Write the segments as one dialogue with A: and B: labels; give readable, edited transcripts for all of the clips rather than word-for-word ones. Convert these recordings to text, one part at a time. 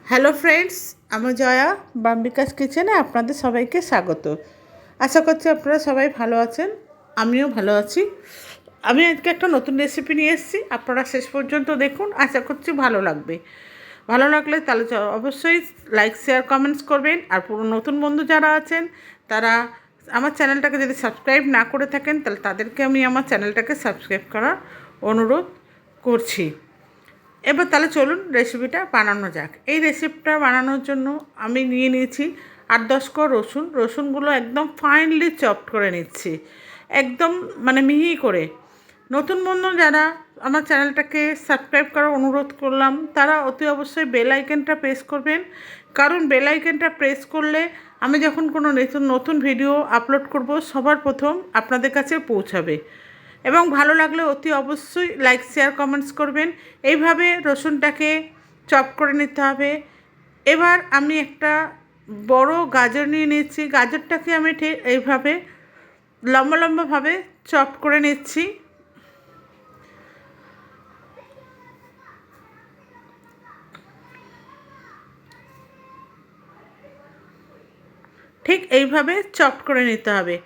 A: Hello friends, আমি জয়া বাম্বিকাস কিচেনে আপনাদের সবাইকে স্বাগত। আশা করছি আপনারা সবাই ভালো আছেন, আমিও ভালো আছি। আমি আজকে একটা নতুন রেসিপি নিয়ে এসেছি, আপনারা শেষ পর্যন্ত দেখুন, আশা করছি ভালো লাগবে। ভালো লাগলে তাহলে অবশ্যই লাইক শেয়ার কমেন্টস করবেন। আর পুরো নতুন বন্ধু যারা আছেন তারা আমার চ্যানেলটাকে যদি সাবস্ক্রাইব না করে থাকেন তাহলে তাদেরকে আমি আমার চ্যানেলটাকে সাবস্ক্রাইব করার অনুরোধ করছি। এবার তাহলে চলুন রেসিপিটা বানানো যাক। এই রেসিপিটা বানানোর জন্য আমি নিয়ে নিয়েছি 8-10 কোয়া রসুন। রসুনগুলো একদম ফাইনলি চপড করে নিচ্ছি, একদম মানে মিহি করে। নতুন বন্ধু যারা আমার চ্যানেলটাকে সাবস্ক্রাইব করার অনুরোধ করলাম, তারা অতি অবশ্যই বেল আইকনটা প্রেস করবেন, কারণ বেল আইকনটা প্রেস করলে আমি যখন কোনো নতুন ভিডিও আপলোড করব সবার প্রথম আপনাদের কাছে পৌঁছাবে। এবং ভালো লাগলে অতি অবশ্যই লাইক শেয়ার কমেন্টস করবেন। এইভাবে রসুনটাকে চপ করে নিতে হবে। এবার আমি একটা বড় গাজর নিয়ে নিচ্ছি। গাজরটাকে আমি ঠিক এইভাবে লম্বা লম্বাভাবে চপ করে নিচ্ছি। ঠিক এইভাবে চপ করে নিতে হবে।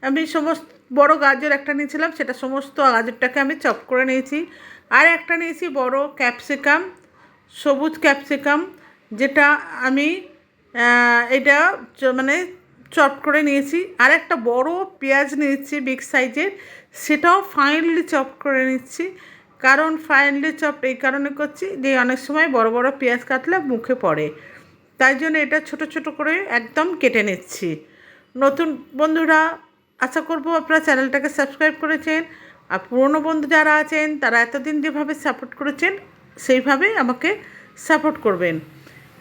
A: আমি সমস্ত বড় গাজর একটা নিয়েছিলাম, সেটা সমস্ত গাজরটাকে আমি চপ করে নিয়েছি। আর একটা নিয়েছি বড় ক্যাপসিকাম, সবুজ ক্যাপসিকাম, যেটা আমি এটা মানে চপ করে নিয়েছি। আর একটা বড় পেঁয়াজ নিয়েছি বিগ সাইজের, সেটাও ফাইনলি চপ করে নিচ্ছি। কারণ ফাইনলি চপ এই কারণে করছি যে অনেক সময় বড় বড় পেঁয়াজ কাটলে মুখে পড়ে, তাই জন্য এটা ছোট ছোট করে একদম কেটে নিচ্ছি। নতুন বন্ধুরা আশা করব আপনারা চ্যানেলটাকে সাবস্ক্রাইব করেছেন, আর পুরনো বন্ধু যারা আছেন তারা এতদিন যেভাবে সাপোর্ট করেছেন সেইভাবেই আমাকে সাপোর্ট করবেন।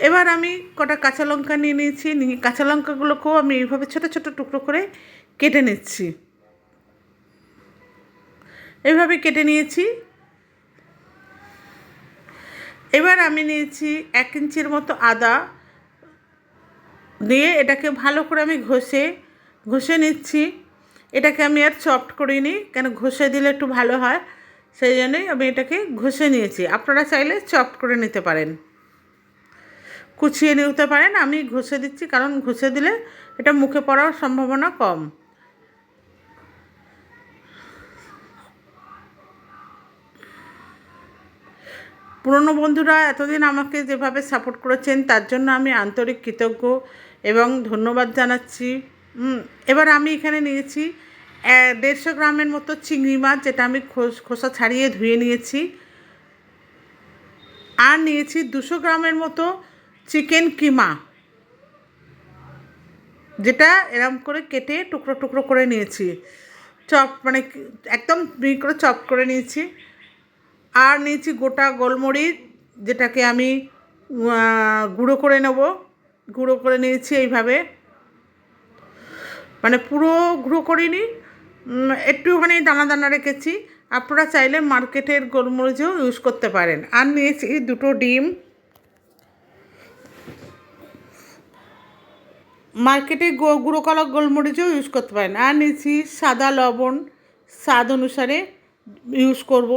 A: এবার আমি কটা কাঁচা লঙ্কা নিয়ে নিয়েছি, কাঁচা লঙ্কাগুলোকেও আমি এইভাবে ছোটো ছোটো টুকরো করে কেটে নিচ্ছি। এইভাবে কেটে নিয়েছি। এবার আমি নিয়েছি 1 ইঞ্চির মতো আদা, দিয়ে এটাকে ভালো করে আমি ঘষে নিচ্ছি। এটাকে আমি আর চপড করিনি, কেন ঘষে দিলে একটু ভালো হয়, সেই জন্যই আমি এটাকে ঘষে নিয়েছি। আপনারা চাইলে চপড করে নিতে পারেন, কুচিয়ে নিতে পারেন। আমি ঘষে দিচ্ছি, কারণ ঘষে দিলে এটা মুখে পড়ার সম্ভাবনা কম। পুরনো বন্ধুরা এতদিন আমাকে যেভাবে সাপোর্ট করেছেন তার জন্য আমি আন্তরিক কৃতজ্ঞ এবং ধন্যবাদ জানাচ্ছি। এবার আমি এখানে নিয়েছি 150 গ্রামের মতো চিংড়ি মাছ, যেটা আমি খোসা ছাড়িয়ে ধুয়ে নিয়েছি। আর নিয়েছি 200 গ্রামের মতো চিকেন কিমা, যেটা এরম করে কেটে টুকরো টুকরো করে নিয়েছি, চপ মানে একদম মিহি করে চপ করে নিয়েছি। আর নিয়েছি গোটা গোলমরিচ, যেটাকে আমি গুঁড়ো করে নেব। গুঁড়ো করে নিয়েছি এইভাবে, মানে পুরো গুঁড়ো করিনি, একটুখানি দানা দানা রেখেছি। আপনারা চাইলে মার্কেটের গোলমরিচও ইউজ করতে পারেন। আর নিয়েছি 2টো ডিম, মার্কেটে গুঁড়ো করা গোলমরিচও ইউজ করতে পারেন। আর নিয়েছি সাদা লবণ, স্বাদ অনুসারে ইউজ করব।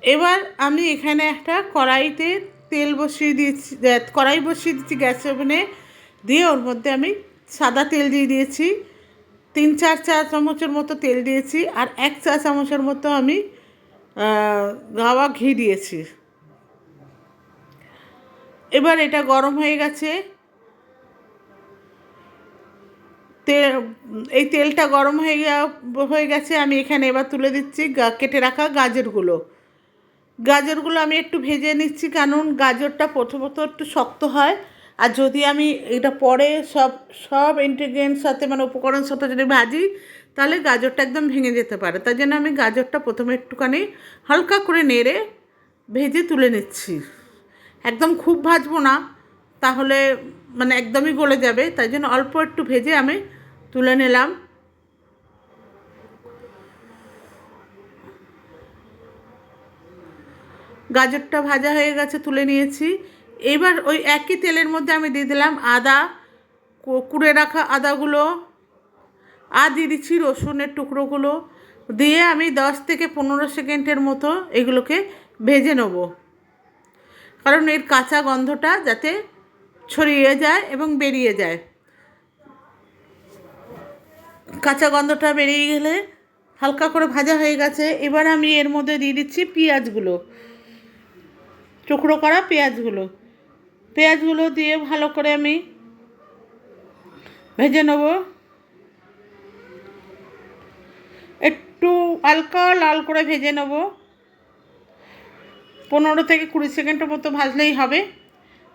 A: এবার আমি এখানে একটা কড়াইতে তেল বসিয়ে দিয়েছি, কড়াই বসিয়ে দিচ্ছি গ্যাস ওভেনে, দিয়ে ওর মধ্যে আমি সাদা তেল দিয়ে দিয়েছি। 3-4 চা চামচের মতো তেল দিয়েছি, আর 1 চা চামচের মতো আমি গাওয়া ঘি দিয়েছি। এবার এটা গরম হয়ে গেছে, এই তেলটা গরম হয়ে গেছে। আমি এখানে এবার তুলে দিচ্ছি কেটে রাখা গাজরগুলো আমি একটু ভেজে নিচ্ছি, কারণ গাজরটা প্রথমত একটু শক্ত হয়। আর যদি আমি এটা পরে সব ইনগ্রিডিয়েন্টস সাথে মানে উপকরণ সাথে যদি ভাজি, তাহলে গাজরটা একদম ভেঙে যেতে পারে। তাই জন্য আমি গাজরটা প্রথমে একটুখানি হালকা করে নেড়ে ভেজে তুলে নিচ্ছি। একদম খুব ভাজবো না, তাহলে মানে একদমই গলে যাবে, তাই জন্য অল্প একটু ভেজে আমি তুলে নিলাম। গাজরটা ভাজা হয়ে গেছে, তুলে নিয়েছি। এবার ওই একই তেলের মধ্যে আমি দিয়ে দিলাম আদা, কুড়ে রাখা আদাগুলো, আর দিয়ে দিচ্ছি রসুনের টুকরোগুলো, দিয়ে আমি 10 থেকে 15 সেকেন্ডের মতো এগুলোকে ভেজে নেব। কারণ এর কাঁচা গন্ধটা যাতে ছড়িয়ে যায় এবং বেরিয়ে যায়। কাঁচা গন্ধটা বেরিয়ে গেলে হালকা করে ভাজা হয়ে গেছে। এবার আমি এর মধ্যে দিয়ে দিচ্ছি পেঁয়াজগুলো, টুকরো করা পেঁয়াজগুলো দিয়ে ভালো করে আমি ভেজে নেব। একটু হালকা লাল করে ভেজে নেব, 15 থেকে 20 সেকেন্ডের মতো ভাজলেই হবে।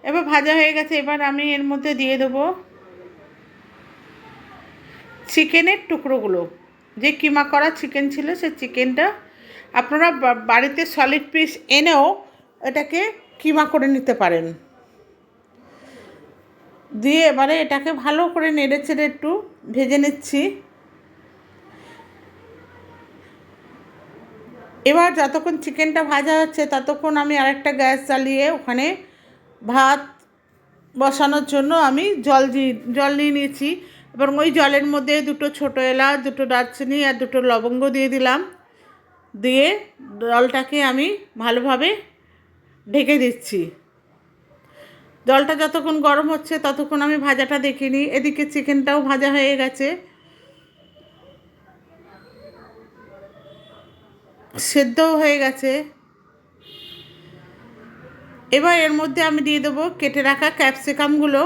A: এবার ভাজা হয়ে গেছে। এবার আমি এর মধ্যে দিয়ে দেবো চিকেনের টুকরোগুলো, যে কিমা করা চিকেন ছিল সেই চিকেনটা। আপনারা বাড়িতে সলিড পিস এনেও এটাকে কিমা করে নিতে পারেন। দিয়ে এবারে এটাকে ভালো করে নেড়ে চেড়ে একটু ভেজে নিচ্ছি। এবার যতক্ষণ চিকেনটা ভাজা হচ্ছে ততক্ষণ আমি আরেকটা গ্যাস জ্বালিয়ে ওখানে ভাত বসানোর জন্য আমি জল নিয়ে নিয়েছি। এবং ওই জলের মধ্যে 2টো ছোটো এলাচ, 2টো দারচিনি আর 2টো লবঙ্গ দিয়ে দিলাম। দিয়ে জলটাকে আমি ভালোভাবে ঢেকে দিচ্ছি। জলটা যতক্ষণ গরম হচ্ছে ততক্ষণ আমি ভাজাটা দেখে নিই। এদিকে চিকেনটাও ভাজা হয়ে গেছে, সেদ্ধও হয়ে গেছে। এবার এর মধ্যে আমি দিয়ে দেবো কেটে রাখা ক্যাপসিকামগুলো।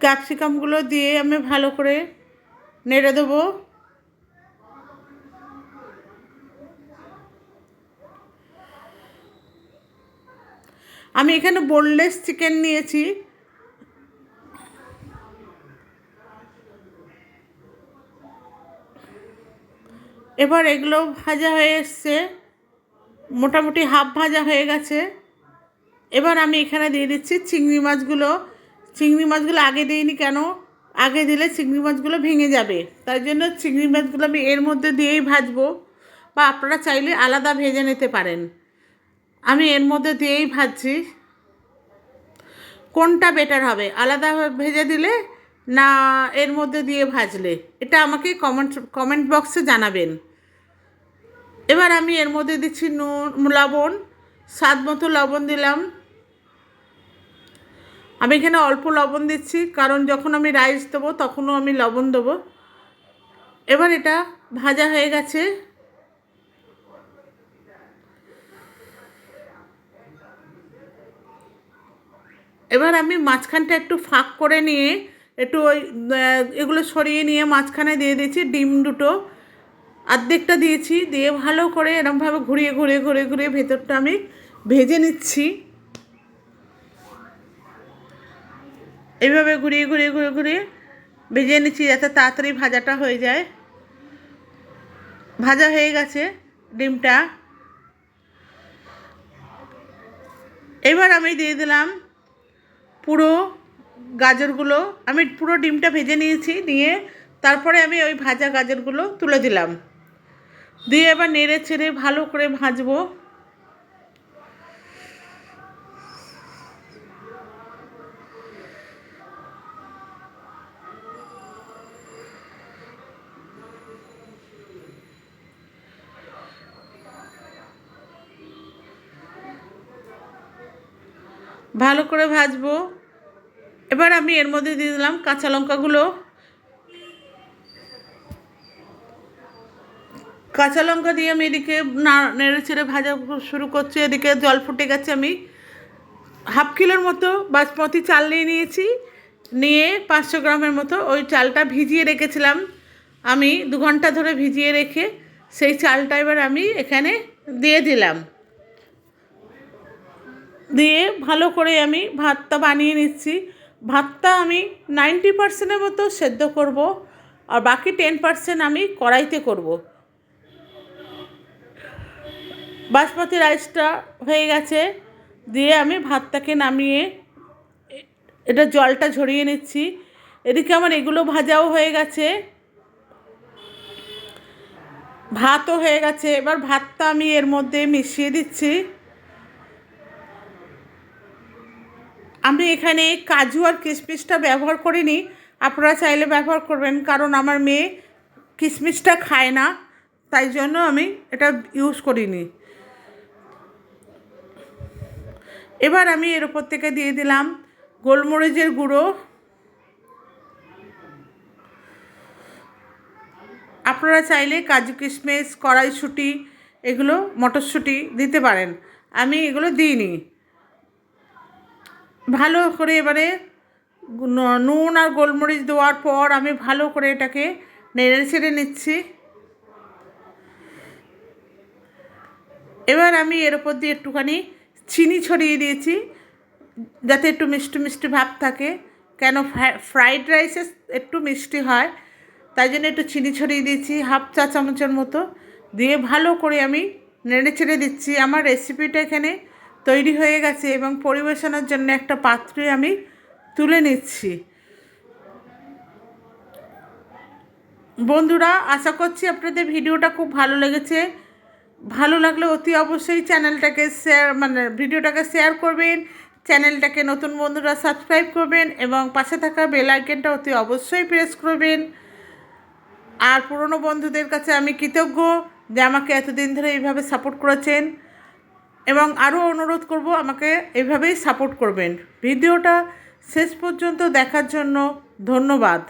A: ক্যাপসিকামগুলো দিয়ে আমি ভালো করে নেড়ে দেবো। আমি এখানে বোনলেস চিকেন নিয়েছি। এবার এগুলো ভাজা হয়ে এসছে, মোটামুটি হাফ ভাজা হয়ে গেছে। এবার আমি এখানে দিয়ে দিচ্ছি চিংড়ি মাছগুলো। চিংড়ি মাছগুলো আগে দিইনি কেন, আগে দিলে চিংড়ি মাছগুলো ভেঙে যাবে, তাই জন্য চিংড়ি মাছগুলো আমি এর মধ্যে দিয়েই ভাজবো, বা আপনারা চাইলে আলাদা ভেজে নিতে পারেন। আমি এর মধ্যে দিয়েই ভাজছি। কোনটা বেটার হবে, আলাদা ভেজে দিলে না এর মধ্যে দিয়ে ভাজলে, এটা আমাকে কমেন্ট বক্সে জানাবেন। এবার আমি এর মধ্যে দিচ্ছি লবণ, স্বাদ মতো লবণ দিলাম। আমি এখানে অল্প লবণ দিচ্ছি কারণ যখন আমি রাইস দেবো তখনও আমি লবণ দেবো। এবার এটা ভাজা হয়ে গেছে। এবার আমি মাঝখানটা একটু ফাঁক করে নিয়ে একটু ওই এগুলো সরিয়ে নিয়ে মাঝখানে দিয়ে দিয়েছি ডিম 2টো, অর্ধেকটা দিয়েছি। দিয়ে ভালো করে এরকমভাবে ঘুরিয়ে ঘুরিয়ে ঘুরিয়ে ঘুরিয়ে ভেতরটা আমি ভেজে নিচ্ছি। এইভাবে ঘুরিয়ে ঘুরিয়ে ঘুরিয়ে ঘুরিয়ে ভেজে নিচ্ছি যাতে তাড়াতাড়ি ভাজাটা হয়ে যায়। ভাজা হয়ে গেছে ডিমটা। এবার আমি দিয়ে দিলাম পুরো গাজরগুলো। আমি পুরো ডিমটা ভেজে নিয়েছি, নিয়ে তারপরে আমি ওই ভাজা গাজরগুলো তুলে দিলাম। দিয়ে এবার নেড়ে ছেড়ে ভালো করে ভাজবো। ভালো করে ভাজবো। এবার আমি এর মধ্যে দিয়ে দিলাম কাঁচা লঙ্কাগুলো। কাঁচা লঙ্কা দিয়ে আমি এদিকে নেড়ে ছেড়ে ভাজা শুরু করছি। এদিকে জল ফুটে গেছে। আমি হাফ কিলোর মতো বাসমতি চাল নিয়ে নিয়েছি, নিয়ে 500 গ্রামের মতো ওই চালটা ভিজিয়ে রেখেছিলাম। আমি 2 ঘন্টা ধরে ভিজিয়ে রেখে সেই চালটা এবার আমি এখানে দিয়ে দিলাম। দিয়ে ভালো করে আমি ভাতটা বানিয়ে নিচ্ছি। ভাতটা আমি 90% মতো সেদ্ধ করব, আর বাকি 10% আমি কড়াইতে করব। বাসমতি রাইসটা হয়ে গেছে। দিয়ে আমি ভাতটাকে নামিয়ে এটা জলটা ঝরিয়ে নিচ্ছি। এদিকে আমার এগুলো ভাজাও হয়ে গেছে, ভাতও হয়ে গেছে। এবার ভাতটা আমি এর মধ্যে মিশিয়ে দিচ্ছি। আমি এখানে কাজু আর কিশমিশটা ব্যবহার করিনি, আপনারা চাইলে ব্যবহার করবেন, কারণ আমার মেয়ে কিশমিশটা খায় না, তাই জন্য আমি এটা ইউজ করিনি। এবার আমি এর উপর থেকে দিয়ে দিলাম গোলমরিচের গুঁড়ো। আপনারা চাইলে কাজু কিশমিশ, কড়াইশুঁটি, এগুলো মটরশুঁটি দিতে পারেন, আমি এগুলো দিইনি। ভালো করে এবারে নুন আর গোলমরিচ দেওয়ার পর আমি ভালো করে এটাকে নেড়ে ছেড়ে নিচ্ছি। এবার আমি এর ওপর দিয়ে একটুখানি চিনি ছড়িয়ে দিয়েছি, যাতে একটু মিষ্টি মিষ্টি ভাব থাকে, কেন ফ্রাইড রাইসে একটু মিষ্টি হয়, তাই জন্য একটু চিনি ছড়িয়ে দিয়েছি 1/2 চা চামচের মতো। দিয়ে ভালো করে আমি নেড়ে ছেড়ে দিচ্ছি। আমার রেসিপিটা এখানে তৈরি হয়ে গেছে এবং পরিবেশনের জন্য একটা পাত্রে আমি তুলে নিচ্ছি। বন্ধুরা, আশা করছি আপনাদের ভিডিওটা খুব ভালো লেগেছে। ভালো লাগলে অতি অবশ্যই চ্যানেলটাকে ভিডিওটাকে শেয়ার করবেন, চ্যানেলটাকে নতুন বন্ধুরা সাবস্ক্রাইব করবেন এবং পাশে থাকা বেল আইকনটা অতি অবশ্যই প্রেস করবেন। আর পুরনো বন্ধুদের কাছে আমি কৃতজ্ঞ যে আমাকে এতদিন ধরে এইভাবে সাপোর্ট করেছেন, এবং আরও অনুরোধ করব আমাকে এইভাবেই সাপোর্ট করবেন। ভিডিওটা শেষ পর্যন্ত দেখার জন্য ধন্যবাদ।